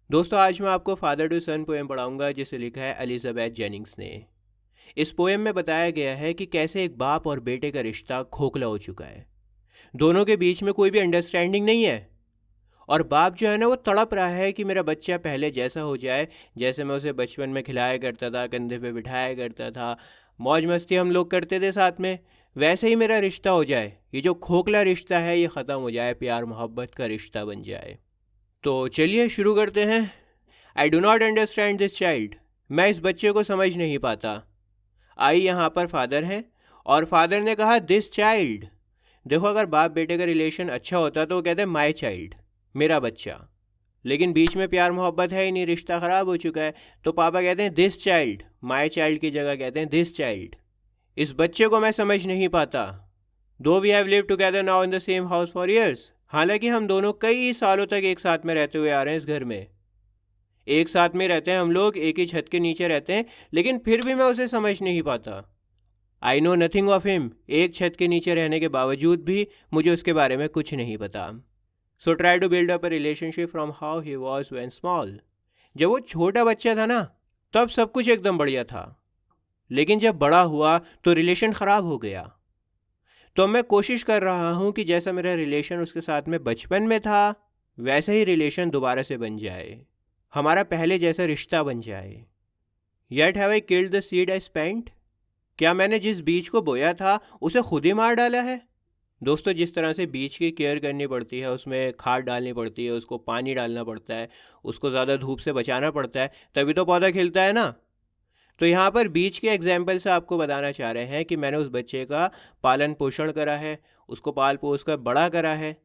दोस्तों, आज मैं आपको फादर टू सन पोएम पढ़ाऊंगा जिसे लिखा है एलिजाबेथ जेनिंग्स ने। इस पोएम में बताया गया है कि कैसे एक बाप और बेटे का रिश्ता खोखला हो चुका है। दोनों के बीच में कोई भी अंडरस्टैंडिंग नहीं है। और बाप जो है ना, वो तड़प रहा है कि मेरा बच्चा पहले जैसा हो जाए, जैसे मैं उसे बचपन में खिलाया करता था, कंधे पे बिठाया करता था, मौज मस्ती हम लोग करते थे साथ में, वैसे ही मेरा रिश्ता हो जाए। ये जो खोखला रिश्ता है ये ख़त्म हो जाए, प्यार मोहब्बत का रिश्ता बन जाए। तो चलिए शुरू करते हैं। I do not understand this child. मैं इस बच्चे को समझ नहीं पाता। आई यहाँ पर फादर है और फादर ने कहा दिस चाइल्ड। देखो, अगर बाप बेटे का रिलेशन अच्छा होता तो वो कहते हैं माई चाइल्ड, मेरा बच्चा। लेकिन बीच में प्यार मोहब्बत है ही नहीं, रिश्ता ख़राब हो चुका है। तो पापा कहते हैं दिस चाइल्ड, माई चाइल्ड की जगह कहते हैं दिस चाइल्ड। इस बच्चे को मैं समझ नहीं पाता। Though we have live together now in the same house for years. हालांकि हम दोनों कई सालों तक एक साथ में रहते हुए आ रहे हैं इस घर में। एक साथ में रहते हैं हम लोग, एक ही छत के नीचे रहते हैं, लेकिन फिर भी मैं उसे समझ नहीं पाता। I know nothing of him. एक छत के नीचे रहने के बावजूद भी मुझे उसके बारे में कुछ नहीं पता। So try to build up a relationship from how he was when small. जब वो छोटा बच्चा था ना, तब सब कुछ एकदम बढ़िया था। लेकिन जब बड़ा हुआ तो रिलेशन ख़राब हो गया। तो मैं कोशिश कर रहा हूँ कि जैसा मेरा रिलेशन उसके साथ में बचपन में था, वैसा ही रिलेशन दोबारा से बन जाए, हमारा पहले जैसा रिश्ता बन जाए। Yet have I killed the seed I spent. क्या मैंने जिस बीज को बोया था उसे खुद ही मार डाला है? दोस्तों, जिस तरह से बीज की केयर करनी पड़ती है, उसमें खाद डालनी पड़ती है, उसको पानी डालना पड़ता है, उसको ज़्यादा धूप से बचाना पड़ता है, तभी तो पौधा खिलता है ना। तो यहाँ पर बीज के एग्जाम्पल से आपको बताना चाह रहे हैं कि मैंने उस बच्चे का पालन पोषण करा है, उसको पाल पोस कर बड़ा करा है।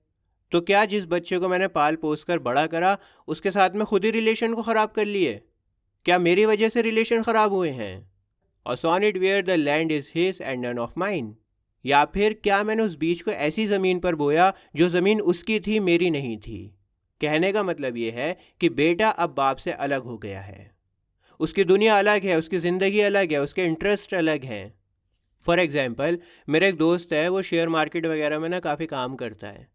तो क्या जिस बच्चे को मैंने पाल पोस कर बड़ा करा, उसके साथ में खुद ही रिलेशन को ख़राब कर लिए? क्या मेरी वजह से रिलेशन ख़राब हुए हैं? और son it were the land is his and none of mine. या फिर क्या मैंने उस बीज को ऐसी ज़मीन पर बोया जो ज़मीन उसकी थी, मेरी नहीं थी? कहने का मतलब ये है कि बेटा अब बाप से अलग हो गया है। उसकी दुनिया अलग है, उसकी ज़िंदगी अलग है, उसके इंटरेस्ट अलग हैं। फॉर एग्ज़ाम्पल, मेरा एक दोस्त है, वो शेयर मार्केट वगैरह में ना काफ़ी काम करता है।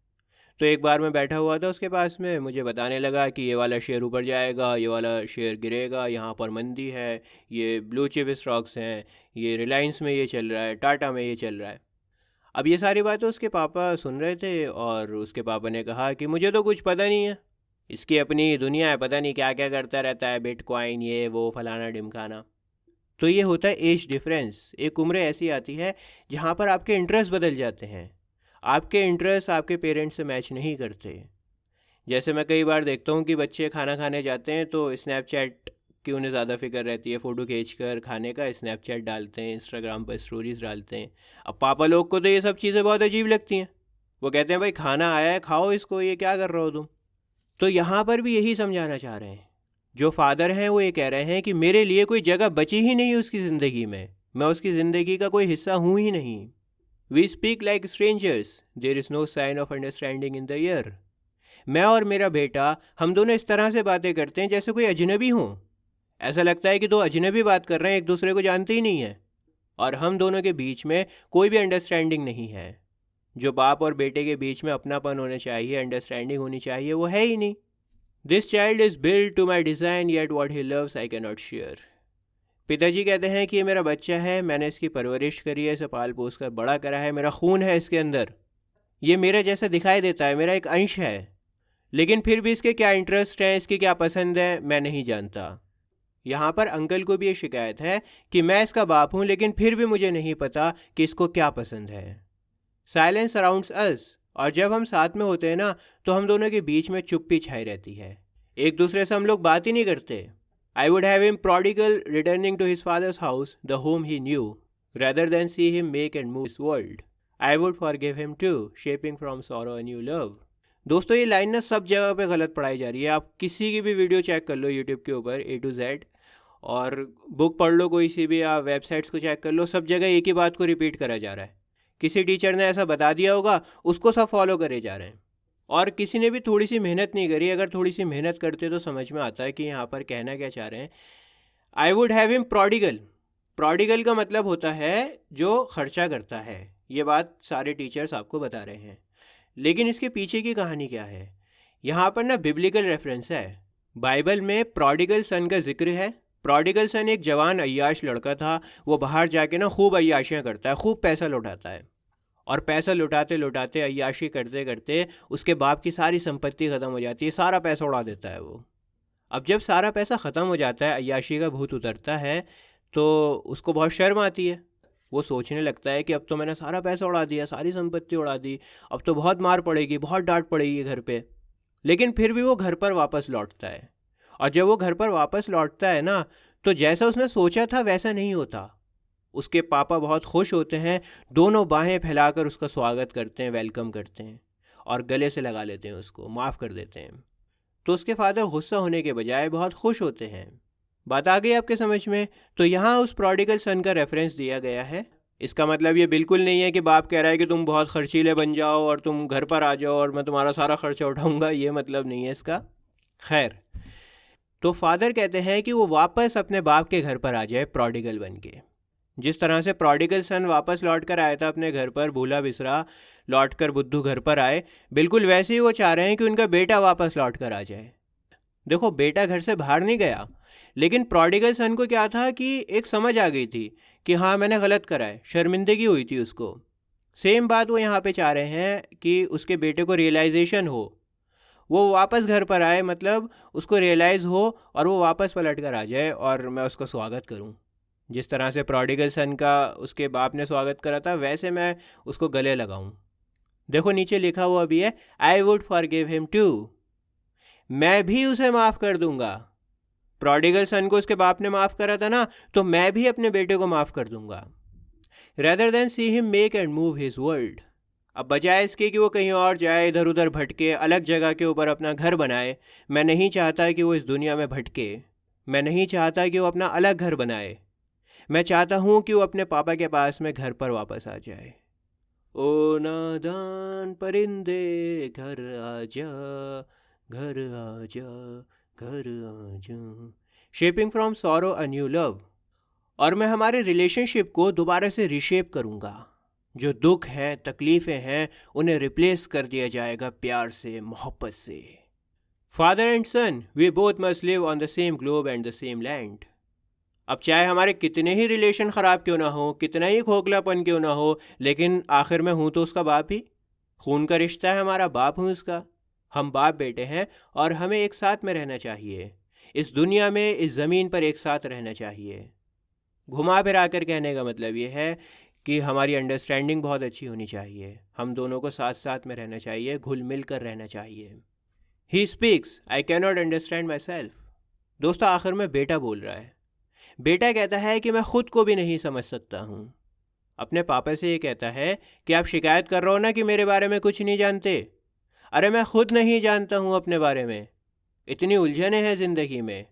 तो एक बार मैं बैठा हुआ था उसके पास में, मुझे बताने लगा कि ये वाला शेयर ऊपर जाएगा, ये वाला शेयर गिरेगा, यहाँ पर मंदी है, ये ब्लू चिप स्टॉक्स हैं, ये रिलायंस में ये चल रहा है, टाटा में ये चल रहा है। अब ये सारी बातें उसके पापा सुन रहे थे और उसके पापा ने कहा कि मुझे तो कुछ पता नहीं है, इसकी अपनी दुनिया है, पता नहीं क्या क्या करता रहता है, बिटकॉइन ये वो फलाना ढिमकाना। तो ये होता है एज डिफरेंस। एक उम्र ऐसी आती है जहाँ पर आपके इंटरेस्ट बदल जाते हैं। आपके इंटरेस्ट आपके पेरेंट्स से मैच नहीं करते। जैसे मैं कई बार देखता हूँ कि बच्चे खाना खाने जाते हैं तो स्नैपचैट की उन्हें ज़्यादा फिक्र रहती है, फ़ोटो खींच कर खाने का स्नैपचैट डालते हैं, इंस्टाग्राम पर स्टोरीज़ डालते हैं। अब पापा लोग को तो ये सब चीज़ें बहुत अजीब लगती हैं। वो कहते हैं भाई खाना आया है, खाओ इसको, ये क्या कर रहे हो तुम? तो यहाँ पर भी यही समझाना चाह रहे हैं। जो फादर हैं वो ये कह रहे हैं कि मेरे लिए कोई जगह बची ही नहीं उसकी ज़िंदगी में, मैं उसकी ज़िंदगी का कोई हिस्सा हूँ ही नहीं। We speak like strangers, there is no sign of understanding in the year. मैं और मेरा बेटा, हम दोनों इस तरह से बातें करते हैं जैसे कोई अजनबी हों। ऐसा लगता है कि दो अजनबी बात कर रहे हैं, एक दूसरे को जानते ही नहीं है। और हम दोनों के बीच में कोई भी अंडरस्टैंडिंग नहीं है। जो बाप और बेटे के बीच में अपनापन होना चाहिए, अंडरस्टैंडिंग होनी चाहिए, वो है ही नहीं। This child is build to my design, yet what he loves I can not share. पिताजी कहते हैं कि ये मेरा बच्चा है, मैंने इसकी परवरिश करी है, इसे पाल पोस कर बड़ा करा है, मेरा खून है इसके अंदर, ये मेरे जैसा दिखाई देता है, मेरा एक अंश है। लेकिन फिर भी इसके क्या इंटरेस्ट हैं, इसकी क्या पसंद है, मैं नहीं जानता। यहाँ पर अंकल को भी ये शिकायत है कि मैं इसका बाप हूँ, लेकिन फिर भी मुझे नहीं पता कि इसको क्या पसंद है। साइलेंस सराउंड्स अस। और जब हम साथ में होते हैं ना, तो हम दोनों के बीच में चुप्पी छाई रहती है, एक दूसरे से हम लोग बात ही नहीं करते। I would have him prodigal returning to his father's house, the home he knew, rather than see him make and move this world. I would forgive him too, shaping from sorrow a new love. दोस्तों, ये line ना सब जगह पे गलत पढ़ाई जा रही है। आप किसी की भी वीडियो चेक कर लो यूट्यूब के ऊपर A to Z, और बुक पढ़ लो कोई सी भी, या वेबसाइट्स को चेक कर लो, सब जगह एक ही बात को रिपीट करा जा रहा है। किसी टीचर ने ऐसा बता दिया होगा, उसको सब फॉलो करे जा रहे हैं। और किसी ने भी थोड़ी सी मेहनत नहीं करी। अगर थोड़ी सी मेहनत करते तो समझ में आता है कि यहाँ पर कहना क्या चाह रहे हैं। आई would have him prodigal। prodigal का मतलब होता है जो खर्चा करता है। ये बात सारे टीचर्स आपको बता रहे हैं। लेकिन इसके पीछे की कहानी क्या है? यहाँ पर ना बिब्लिकल रेफरेंस है। बाइबल में प्रोडिगल सन का जिक्र है। प्रोडिगल सन एक जवान अय्याश लड़का था। वो बाहर जाके ना खूब अय्याशियाँ करता है, खूब पैसा लुटाता है, और पैसा लुटाते लुटाते अय्याशी करते करते उसके बाप की सारी संपत्ति ख़त्म हो जाती है, सारा पैसा उड़ा देता है वो। अब जब सारा पैसा ख़त्म हो जाता है, अय्याशी का भूत उतरता है, तो उसको बहुत शर्म आती है। वो सोचने लगता है कि अब तो मैंने सारा पैसा उड़ा दिया, सारी संपत्ति उड़ा दी, अब तो बहुत मार पड़ेगी, बहुत डांट पड़ेगी घर पे। लेकिन फिर भी वो घर पर वापस लौटता है, और जब वो घर पर वापस लौटता है ना, तो जैसा उसने सोचा था वैसा नहीं होता। उसके पापा बहुत खुश होते हैं, दोनों बाहें फैलाकर उसका स्वागत करते हैं, वेलकम करते हैं, और गले से लगा लेते हैं, उसको माफ़ कर देते हैं। तो उसके फादर गुस्सा होने के बजाय बहुत खुश होते हैं। बात आ गई आपके समझ में? तो यहाँ उस प्रोडिगल सन का रेफरेंस दिया गया है। इसका मतलब ये बिल्कुल नहीं है कि बाप कह रहा है कि तुम बहुत खर्चीले बन जाओ और तुम घर पर आ जाओ और मैं तुम्हारा सारा खर्चा उठाऊंगा, ये मतलब नहीं है इसका। खैर, तो फादर कहते हैं कि वो वापस अपने बाप के घर पर आ जाए प्रोडिगल बन के। जिस तरह से प्रोडिगल सन वापस लौट कर आया था अपने घर पर, भूला बिसरा लौट कर बुद्धू घर पर आए, बिल्कुल वैसे ही वो चाह रहे हैं कि उनका बेटा वापस लौट कर आ जाए। देखो, बेटा घर से बाहर नहीं गया, लेकिन प्रोडिगल सन को क्या था कि एक समझ आ गई थी कि हाँ मैंने गलत करा है, शर्मिंदगी हुई थी उसको। सेम बात वो यहाँ पे चाह रहे हैं कि उसके बेटे को रियलाइजेशन हो, वो वापस घर पर आए, मतलब उसको रियलाइज़ हो और वो वापस पलट कर आ जाए और मैं उसका स्वागत करूँ। जिस तरह से प्रोडिगल सन का उसके बाप ने स्वागत करा था, वैसे मैं उसको गले लगाऊं। देखो नीचे लिखा हुआ भी है, I would forgive him too, मैं भी उसे माफ़ कर दूंगा। प्रोडिगल सन को उसके बाप ने माफ़ करा था ना, तो मैं भी अपने बेटे को माफ़ कर दूंगा। Rather than see him make and move his world, अब बजाय इसके कि वो कहीं और जाए, इधर उधर भटके, अलग जगह के ऊपर अपना घर बनाए, मैं नहीं चाहता कि वो इस दुनिया में भटके। मैं नहीं चाहता कि वो अपना अलग घर बनाए। मैं चाहता हूँ कि वो अपने पापा के पास में घर पर वापस आ जाए। ओ नादान परिंदे घर आजा, घर आजा, घर आजा। Shaping from sorrow a new love. और मैं हमारे रिलेशनशिप को दोबारा से रिशेप करूँगा। जो दुख हैं, तकलीफ़ें हैं, उन्हें रिप्लेस कर दिया जाएगा प्यार से, मोहब्बत से। Father and son, we both must live on the same globe and the same land. अब चाहे हमारे कितने ही रिलेशन ख़राब क्यों ना हो, कितना ही खोखलापन क्यों ना हो, लेकिन आखिर में हूँ तो उसका बाप ही। खून का रिश्ता है हमारा, बाप हूँ उसका। हम बाप बेटे हैं और हमें एक साथ में रहना चाहिए। इस दुनिया में, इस ज़मीन पर एक साथ रहना चाहिए। घुमा फिरा कर कहने का मतलब ये है कि हमारी अंडरस्टैंडिंग बहुत अच्छी होनी चाहिए। हम दोनों को साथ साथ में रहना चाहिए, घुल मिल कर रहना चाहिए। He speaks, I can not understand my self. दोस्तों, आखिर में बेटा बोल रहा है। बेटा कहता है कि मैं खुद को भी नहीं समझ सकता हूँ। अपने पापा से ये कहता है कि आप शिकायत कर रहे हो ना कि मेरे बारे में कुछ नहीं जानते। अरे मैं खुद नहीं जानता हूँ अपने बारे में। इतनी उलझनें हैं ज़िंदगी में।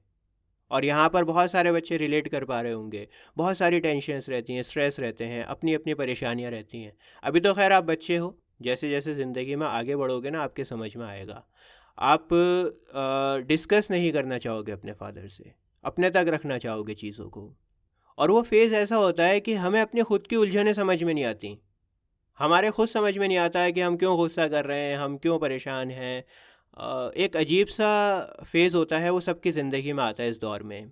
और यहाँ पर बहुत सारे बच्चे रिलेट कर पा रहे होंगे। बहुत सारी टेंशन्स रहती हैं, स्ट्रेस रहते हैं, अपनी अपनी परेशानियाँ रहती हैं। अभी तो खैर आप बच्चे हो, जैसे जैसे ज़िंदगी में आगे बढ़ोगे ना, आपके समझ में आएगा। आप डिस्कस नहीं करना चाहोगे अपने फादर से, अपने तक रखना चाहोगे चीज़ों को। और वो फेज़ ऐसा होता है कि हमें अपनी खुद की उलझनें समझ में नहीं आती। हमारे खुद समझ में नहीं आता है कि हम क्यों गुस्सा कर रहे हैं, हम क्यों परेशान हैं। एक अजीब सा फेज़ होता है, वो सबकी ज़िंदगी में आता है इस दौर में।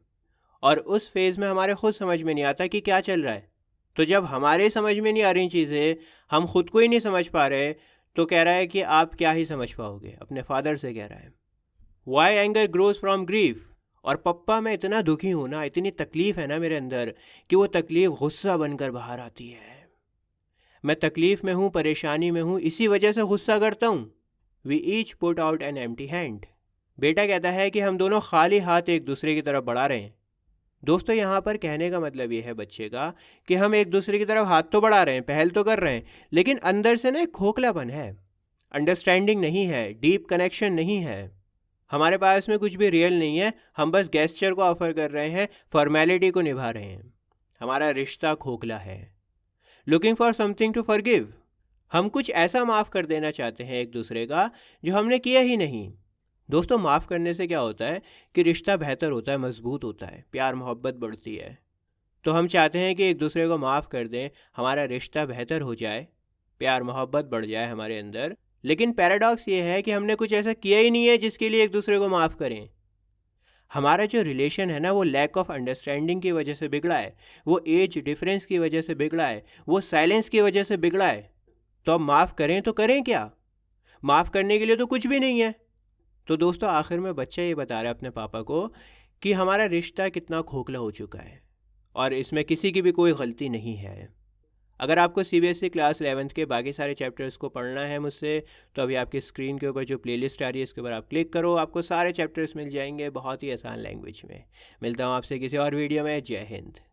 और उस फेज़ में हमारे खुद समझ में नहीं आता कि क्या चल रहा है। तो जब हमारे समझ में नहीं आ रही चीज़ें, हम खुद को ही नहीं समझ पा रहे, तो कह रहा है कि आप क्या ही समझ पाओगे, अपने फादर से कह रहा है। Why anger grows from grief. और पप्पा, मैं इतना दुखी हूँ ना, इतनी तकलीफ़ है ना मेरे अंदर, कि वो तकलीफ़ गुस्सा बनकर बाहर आती है। मैं तकलीफ़ में हूँ, परेशानी में हूँ, इसी वजह से गुस्सा करता हूँ। We each put out an empty hand. बेटा कहता है कि हम दोनों खाली हाथ एक दूसरे की तरफ बढ़ा रहे हैं। दोस्तों, यहाँ पर कहने का मतलब ये है बच्चे का कि हम एक दूसरे की तरफ हाथ तो बढ़ा रहे हैं, पहल तो कर रहे हैं, लेकिन अंदर से ना एक खोखलापन है, अंडरस्टैंडिंग नहीं है, डीप कनेक्शन नहीं है। हमारे पास में कुछ भी रियल नहीं है, हम बस गेस्चर को ऑफर कर रहे हैं, फॉर्मेलिटी को निभा रहे हैं। हमारा रिश्ता खोखला है। Looking for something to forgive. हम कुछ ऐसा माफ़ कर देना चाहते हैं एक दूसरे का जो हमने किया ही नहीं। दोस्तों, माफ़ करने से क्या होता है कि रिश्ता बेहतर होता है, मजबूत होता है, प्यार मोहब्बत बढ़ती है। तो हम चाहते हैं कि एक दूसरे को माफ़ कर दें, हमारा रिश्ता बेहतर हो जाए, प्यार मोहब्बत बढ़ जाए हमारे अंदर। लेकिन पैराडॉक्स ये है कि हमने कुछ ऐसा किया ही नहीं है जिसके लिए एक दूसरे को माफ़ करें। हमारा जो रिलेशन है ना वो लैक ऑफ अंडरस्टैंडिंग की वजह से बिगड़ा है, वो एज डिफरेंस की वजह से बिगड़ा है, वो साइलेंस की वजह से बिगड़ा है। तो अब माफ़ करें तो करें क्या? माफ़ करने के लिए तो कुछ भी नहीं है। तो दोस्तों आखिर में बच्चा ये बता रहा है अपने पापा को कि हमारा रिश्ता कितना खोखला हो चुका है और इसमें किसी की भी कोई गलती नहीं है। अगर आपको सीबीएसई क्लास 11th के बाकी सारे चैप्टर्स को पढ़ना है मुझसे, तो अभी आपकी स्क्रीन के ऊपर जो प्लेलिस्ट आ रही है इसके ऊपर आप क्लिक करो, आपको सारे चैप्टर्स मिल जाएंगे बहुत ही आसान लैंग्वेज में। मिलता हूँ आपसे किसी और वीडियो में। जय हिंद।